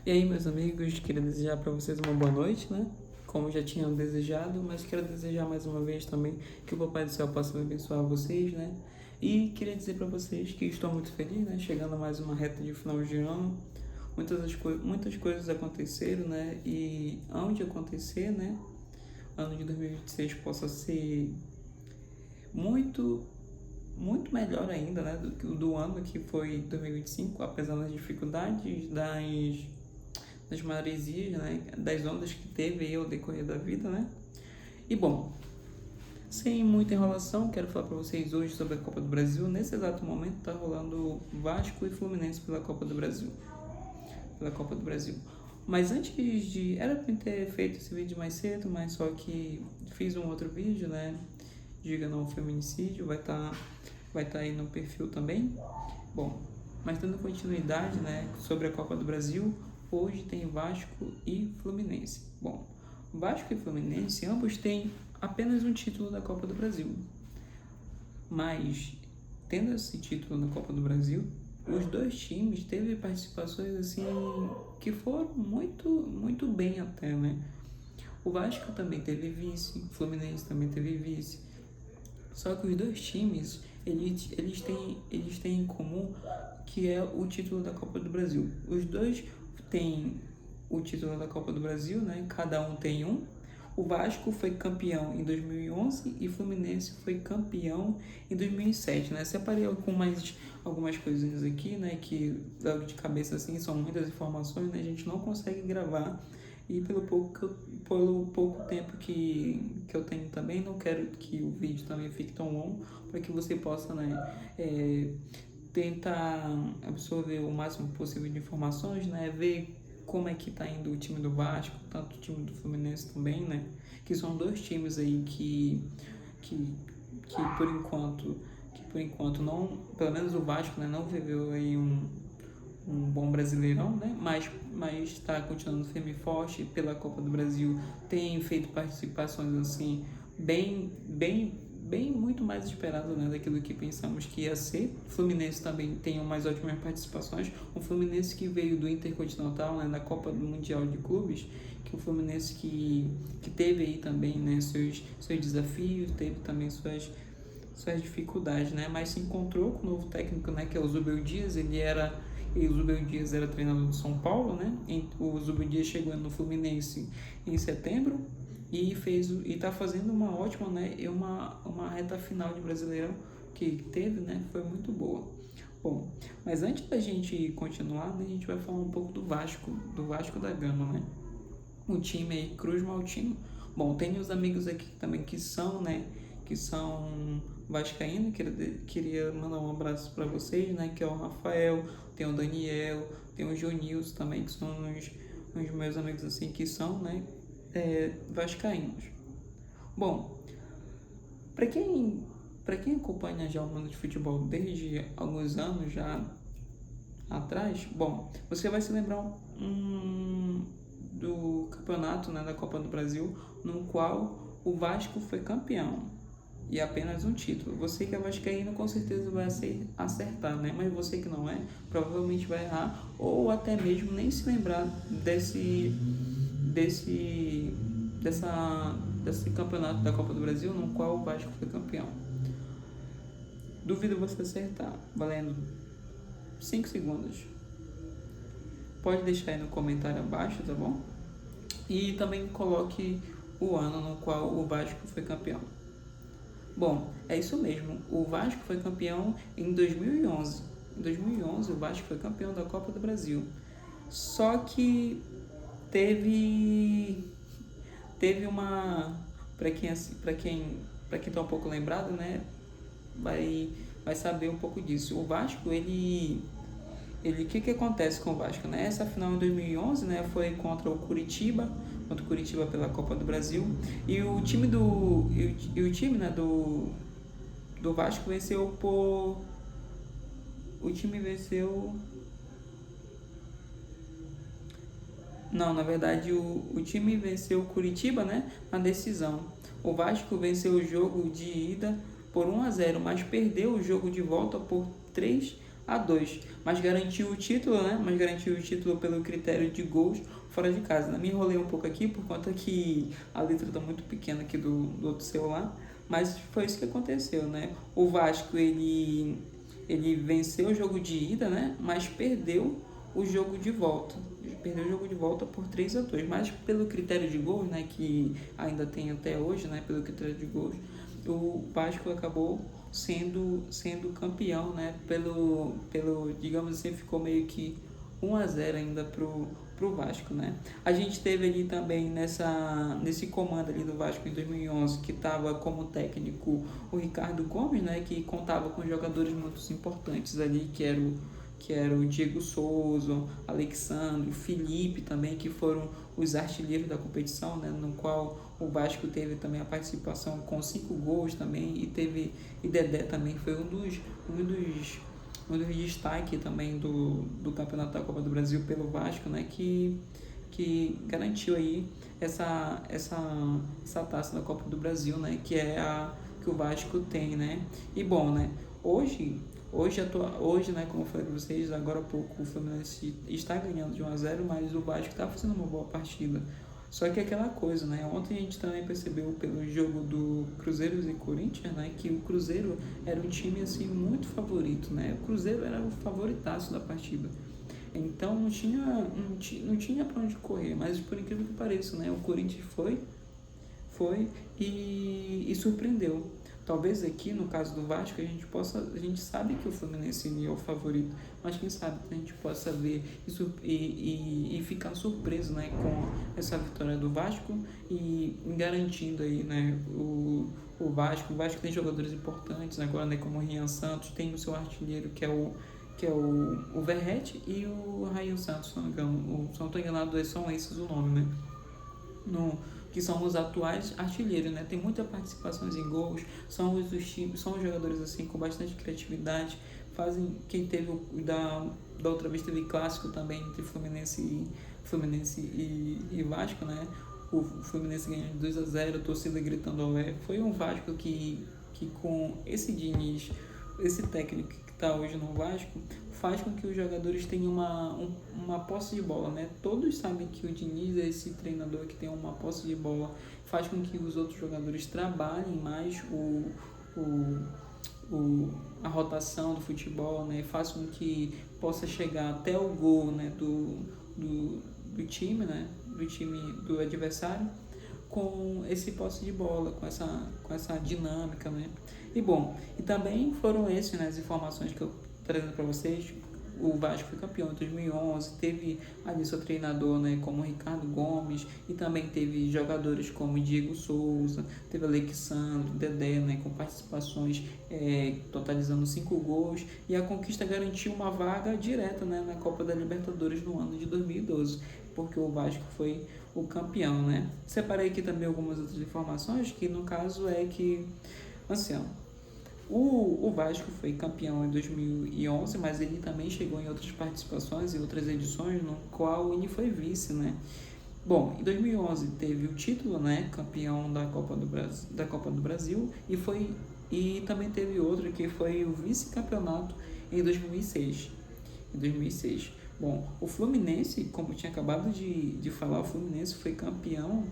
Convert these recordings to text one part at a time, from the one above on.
E aí, meus amigos, queria desejar para vocês uma boa noite, né? Como já tinham desejado, mas quero desejar mais uma vez também que o Papai do Céu possa abençoar vocês, né? E queria dizer para vocês que estou muito feliz, né? Chegando a mais uma reta de final de ano, muitas coisas aconteceram, né? E antes de acontecer, né? Ano de 2026 possa ser muito muito melhor ainda, né, do que o do ano que foi 2025, apesar das dificuldades, das maresias, né, das ondas que teve aí ao decorrer da vida, né. E bom, sem muita enrolação, quero falar para vocês hoje sobre a Copa do Brasil. Nesse exato momento está rolando Vasco e Fluminense pela Copa do Brasil. Mas antes de... Era para ter feito esse vídeo mais cedo, mas só que fiz um outro vídeo, né? Diga não ao feminicídio, vai tá aí no perfil também. Bom, mas dando continuidade, né, sobre a Copa do Brasil, hoje tem Vasco e Fluminense. Bom, Vasco e Fluminense, ambos têm apenas um título da Copa do Brasil. Mas, tendo esse título na Copa do Brasil, os dois times teve participações assim que foram muito bem até, né? O Vasco também teve vice, o Fluminense também teve vice. Só que os dois times, eles têm em comum que é o título da Copa do Brasil. Os dois têm o título da Copa do Brasil, né? Cada um tem um. O Vasco foi campeão em 2011 e o Fluminense foi campeão em 2007, né? Separei algumas coisinhas aqui, né? Que logo de cabeça assim são muitas informações, né? A gente não consegue gravar. E pelo pouco tempo que eu tenho também, não quero que o vídeo também fique tão longo, para que você possa, né, tentar absorver o máximo possível de informações, né, ver como é que tá indo o time do Vasco, tanto o time do Fluminense também, né, que são dois times aí que por enquanto não, pelo menos o Vasco, né, não viveu aí um bom Brasileirão, né? Mas está continuando firme e forte pela Copa do Brasil, tem feito participações assim bem muito mais esperado, né, daquilo que pensamos que ia ser. O Fluminense também tem umas ótimas participações, um Fluminense que veio do Intercontinental, né, da Copa do Mundial de Clubes, que o Fluminense que teve aí também, né, seus desafios, teve também suas dificuldades, né, mas se encontrou com o novo técnico, né, que é o Zubel Dias. O Zubel Dias era treinador do São Paulo, né? O Zubel Dias chegou no Fluminense em setembro e está fazendo uma ótima, né? Uma reta final de Brasileirão que teve, né? Foi muito boa. Bom, mas antes da gente continuar, né, a gente vai falar um pouco do Vasco da Gama, né? O time aí, Cruz Maltino. Bom, tem os amigos aqui também que são, né? Que são vascaíno, queria mandar um abraço para vocês, né, que é o Rafael, tem o Daniel, tem o Jonilson também, que são uns meus amigos assim, que são, né, vascaínos. Bom, para quem acompanha já o mundo de futebol desde alguns anos já atrás, bom, você vai se lembrar do campeonato, né, da Copa do Brasil, no qual o Vasco foi campeão. E apenas um título. Você que é vascaíno com certeza vai acertar, né? Mas você que não é, provavelmente vai errar, ou até mesmo nem se lembrar desse campeonato da Copa do Brasil no qual o Vasco foi campeão. Duvido você acertar, valendo 5 segundos. Pode deixar aí no comentário abaixo, tá bom? E também coloque o ano no qual o Vasco foi campeão. Bom, é isso mesmo. O Vasco foi campeão em 2011. Em 2011, o Vasco foi campeão da Copa do Brasil. Só que teve uma... Para quem tá um pouco lembrado, né, vai saber um pouco disso. O Vasco, o que acontece com o Vasco, né? Essa final em 2011, né, foi contra o Curitiba pela Copa do Brasil, e o time né, do Vasco venceu na verdade o time venceu o Curitiba, né, na decisão. O Vasco venceu o jogo de ida por 1-0, mas perdeu o jogo de volta por 3 2, mas garantiu o título, né? Mas garantiu o título pelo critério de gols fora de casa. Me enrolei um pouco aqui por conta que a letra está muito pequena aqui do outro celular, mas foi isso que aconteceu, né? O Vasco ele venceu o jogo de ida, né? Mas perdeu o jogo de volta. Perdeu o jogo de volta por 3-2, mas pelo critério de gols, né, que ainda tem até hoje, né, pelo critério de gols, o Vasco acabou sendo campeão, né, pelo digamos assim, ficou meio que 1-0 ainda pro Vasco, né? A gente teve ali também nesse comando ali do Vasco em 2011, que estava como técnico o Ricardo Gomes, né, que contava com jogadores muito importantes ali, que era o Diego Souza, Alexandre, Felipe também, que foram os artilheiros da competição, né, no qual o Vasco teve também a participação com 5 gols também, e Dedé também foi um dos destaques também do Campeonato da Copa do Brasil pelo Vasco, né, que garantiu aí essa taça da Copa do Brasil, né, que é a que o Vasco tem, né? E bom, né, hoje, né, como eu falei para vocês, agora há pouco o Fluminense está ganhando de 1-0, mas o Vasco está fazendo uma boa partida. Só que aquela coisa, né? Ontem a gente também percebeu pelo jogo do Cruzeiro e Corinthians, né, que o Cruzeiro era um time assim muito favorito, né? O Cruzeiro era o favoritaço da partida. Então não tinha para onde correr, mas por incrível que pareça, né, o Corinthians foi e surpreendeu. Talvez aqui, no caso do Vasco, a gente sabe que o Fluminense é o favorito, mas quem sabe a gente possa ver isso e ficar surpreso, né, com essa vitória do Vasco e garantindo aí, né, o Vasco. O Vasco tem jogadores importantes agora, né, como o Rian Santos, tem o seu artilheiro que é o Verratti e o Raio Santos, se não estou enganado, são esses o nome, né? Que são os atuais artilheiros, né? Tem muita participações em gols, são os jogadores assim com bastante criatividade, fazem quem teve da outra vez teve clássico também entre Fluminense e Vasco, né? O Fluminense ganhou de 2-0, a torcida gritando ao foi um Vasco que com esse Diniz, esse técnico que está hoje no Vasco, faz com que os jogadores tenham uma posse de bola, né? Todos sabem que o Diniz é esse treinador que tem uma posse de bola, faz com que os outros jogadores trabalhem mais a rotação do futebol, né? Faz com que possa chegar até o gol, né, do time, né? Do time do adversário, com esse posse de bola, com essa dinâmica, né? E bom, e também foram essas, né, as informações que eu trazendo para vocês. O Vasco foi campeão em 2011, teve ali seu treinador, né, como Ricardo Gomes, e também teve jogadores como Diego Souza, teve Alexandre, Dedé, né, com participações totalizando 5 gols, e a conquista garantiu uma vaga direta, né, na Copa da Libertadores no ano de 2012, porque o Vasco foi o campeão, né. Separei aqui também algumas outras informações, que no caso é que, assim, o Vasco foi campeão em 2011, mas ele também chegou em outras participações e outras edições, no qual ele foi vice, né? Bom, em 2011 teve o título, né, campeão da Copa do Brasil, e também teve outro que foi o vice-campeonato em 2006. Bom, o Fluminense, como eu tinha acabado de falar, o Fluminense foi campeão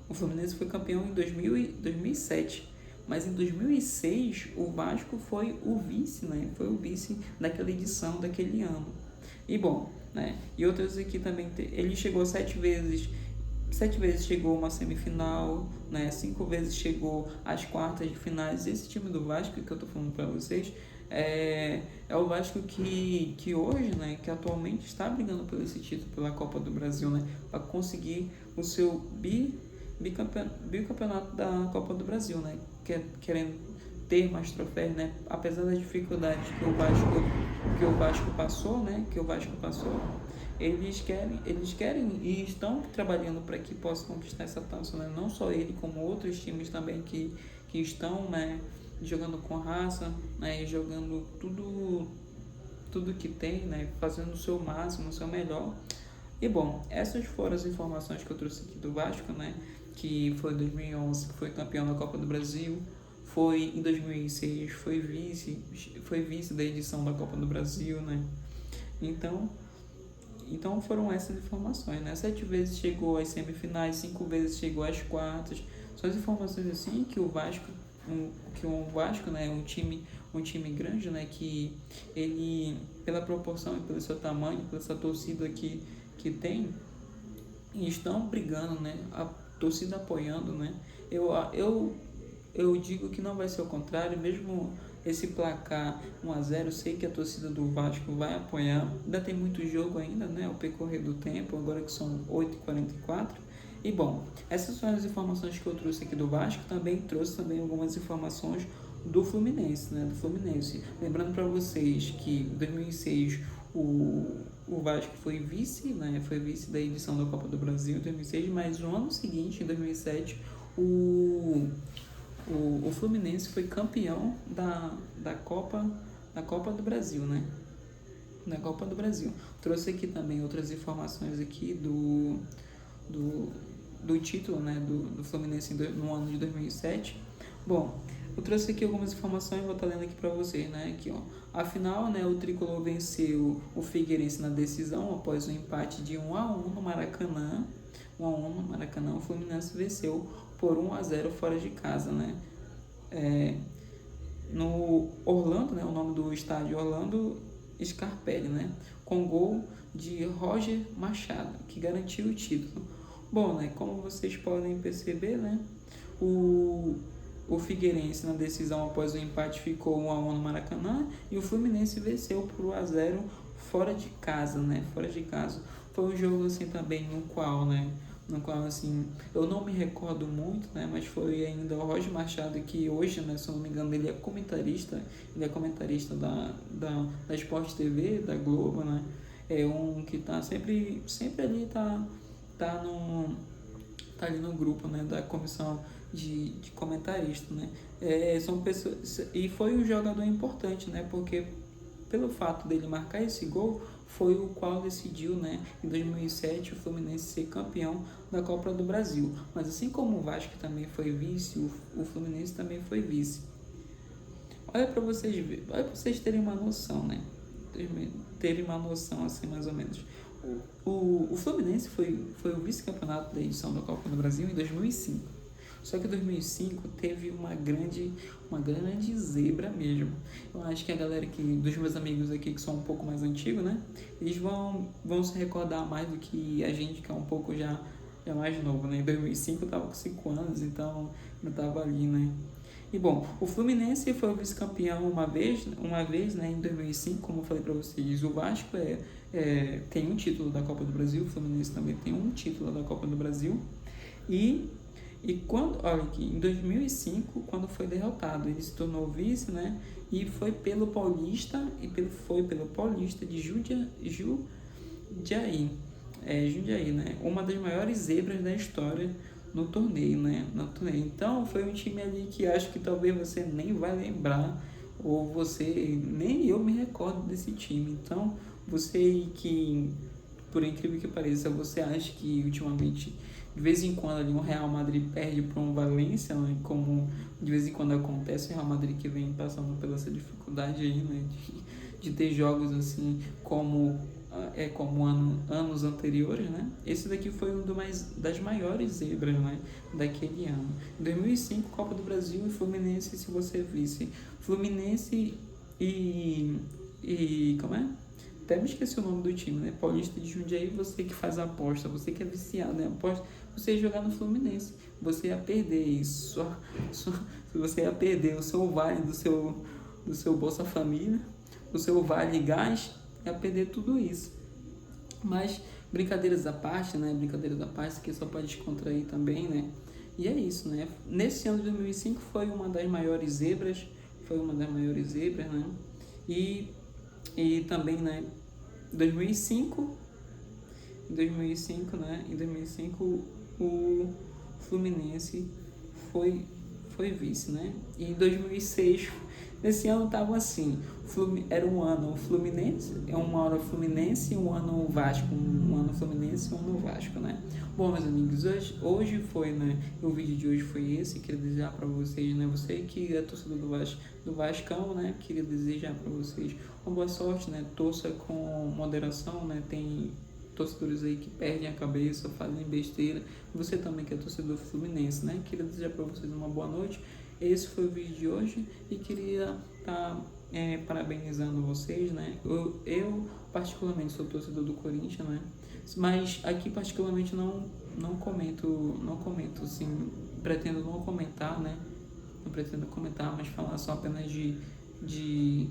em 2007. Mas em 2006 o Vasco foi o vice, né? Foi o vice daquela edição, daquele ano. E bom, né? E outras aqui também, ele chegou 7 vezes chegou a uma semifinal, né? 5 vezes chegou às quartas de finais. Esse time do Vasco que eu tô falando para vocês é o Vasco que hoje, né? Que atualmente está brigando por esse título, pela Copa do Brasil, né? Para conseguir o seu bicampeonato da Copa do Brasil, né? Querendo ter mais troféus, né? Apesar das dificuldades que o Vasco passou, né? Eles querem e estão trabalhando para que possa conquistar essa taça, né? Não só ele, como outros times também que estão, né, jogando com raça, né, jogando tudo que tem, né, fazendo o seu máximo, o seu melhor. E bom, essas foram as informações que eu trouxe aqui do Vasco, né, que foi 2011, foi campeão da Copa do Brasil, foi em 2006, foi vice da edição da Copa do Brasil, né? Então foram essas informações, né? 7 vezes chegou às semifinais, 5 vezes chegou às quartas. São as informações assim que o Vasco, né, é um time grande, né, que ele, pela proporção e pelo seu tamanho, pela essa torcida que tem, estão brigando, né? A torcida apoiando, né? Eu digo que não vai ser o contrário, mesmo esse placar 1-0, sei que a torcida do Vasco vai apoiar. Ainda tem muito jogo ainda, né? O percorrer do tempo, agora que são 8h44. E bom, essas são as informações que eu trouxe aqui do Vasco. Trouxe também algumas informações do Fluminense, né? Do Fluminense. Lembrando para vocês que em 2006 o Vasco foi vice, né? Foi vice da edição da Copa do Brasil em 2006, mas no ano seguinte, em 2007, o Fluminense foi campeão da Copa do Brasil, né? Da Copa do Brasil. Trouxe aqui também outras informações aqui do título, né? Do Fluminense no ano de 2007. Bom, eu trouxe aqui algumas informações e vou estar lendo aqui para vocês, né? Aqui, ó. Afinal, né, o Tricolor venceu o Figueirense na decisão após o empate de 1-1 no Maracanã. 1-1 no Maracanã, o Fluminense venceu por 1-0 fora de casa, né? No Orlando, né, o nome do estádio Orlando Scarpelli, né? Com gol de Roger Machado, que garantiu o título. Bom, né, como vocês podem perceber, né, o Figueirense na decisão após o empate ficou 1-1 no Maracanã e o Fluminense venceu por 1-0 fora de casa, né? Fora de casa. Foi um jogo assim também no qual assim, eu não me recordo muito, né? Mas foi ainda o Roger Machado que hoje, né, se eu não me engano, ele é comentarista da Sport TV, da Globo, né? É um que tá sempre ali, tá ali no grupo, né, da comissão de comentarista, né? São pessoas, e foi um jogador importante, né? Porque pelo fato dele marcar esse gol, foi o qual decidiu, né, em 2007 o Fluminense ser campeão da Copa do Brasil. Mas assim como o Vasco também foi vice, o Fluminense também foi vice. Olha para vocês terem uma noção, né? Terem uma noção assim, mais ou menos. O Fluminense foi o vice-campeonato da edição da Copa do Brasil em 2005. Só que em 2005 teve uma grande zebra mesmo. Eu acho que a galera dos meus amigos aqui que são um pouco mais antigos, né? Eles vão se recordar mais do que a gente que é um pouco já mais novo, né? Em 2005 eu tava com 5 anos, então eu tava ali, né? E bom, o Fluminense foi o vice-campeão uma vez, né, em 2005, como eu falei para vocês. O Vasco tem um título da Copa do Brasil, o Fluminense também tem um título da Copa do Brasil. E olha aqui, em 2005, quando foi derrotado, ele se tornou vice, né? E foi pelo Paulista de Jundiaí, né? Uma das maiores zebras da história no torneio, né? Então, foi um time ali que acho que talvez você nem vai lembrar, ou nem eu me recordo desse time. Então, você que, por incrível que pareça, você acha que ultimamente, de vez em quando ali um Real Madrid perde para um Valência, né? Como de vez em quando acontece, o Real Madrid que vem passando pela essa dificuldade aí, né? De ter jogos assim como anos anteriores, né? Esse daqui foi das maiores zebras, né, daquele ano. Em 2005, Copa do Brasil e Fluminense, se você visse. Fluminense e como é? Até me esqueci o nome do time, né? Paulista de Jundiaí, você que faz a aposta, você que é viciado, né? Aposta, você ia jogar no Fluminense, você ia perder isso. Você ia perder o seu vale do seu Bolsa Família, o seu vale gás, ia perder tudo isso. Mas brincadeiras à parte, né? Brincadeiras à parte, que só pode descontrair também, né? E é isso, né? Nesse ano de 2005 foi uma das maiores zebras, né? E também, né, em 2005, né? Em 2005 o Fluminense foi vice, né? E em 2006 Esse ano tava assim, era um ano Fluminense, uma hora Fluminense, um ano Vasco, um ano Fluminense e um ano Vasco, né? Bom, meus amigos, hoje foi, né? O vídeo de hoje foi esse, queria desejar para vocês, né? Você que é torcedor do Vascão, né? Queria desejar para vocês uma boa sorte, né? Torça com moderação, né? Tem torcedores aí que perdem a cabeça, fazem besteira. Você também que é torcedor fluminense, né? Queria desejar para vocês uma boa noite. Esse foi o vídeo de hoje e queria estar parabenizando vocês, né? Eu particularmente sou torcedor do Corinthians, né? Mas aqui particularmente não comento assim, pretendo não comentar, né? Não pretendo comentar, mas falar só apenas de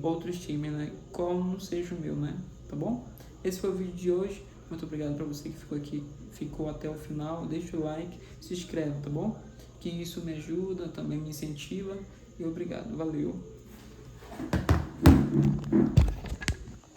outros times, né? Qual não seja o meu, né? Tá bom? Esse foi o vídeo de hoje. Muito obrigado para você que ficou até o final. Deixa o like, se inscreve, tá bom? Que isso me ajuda, também me incentiva. E obrigado. Valeu!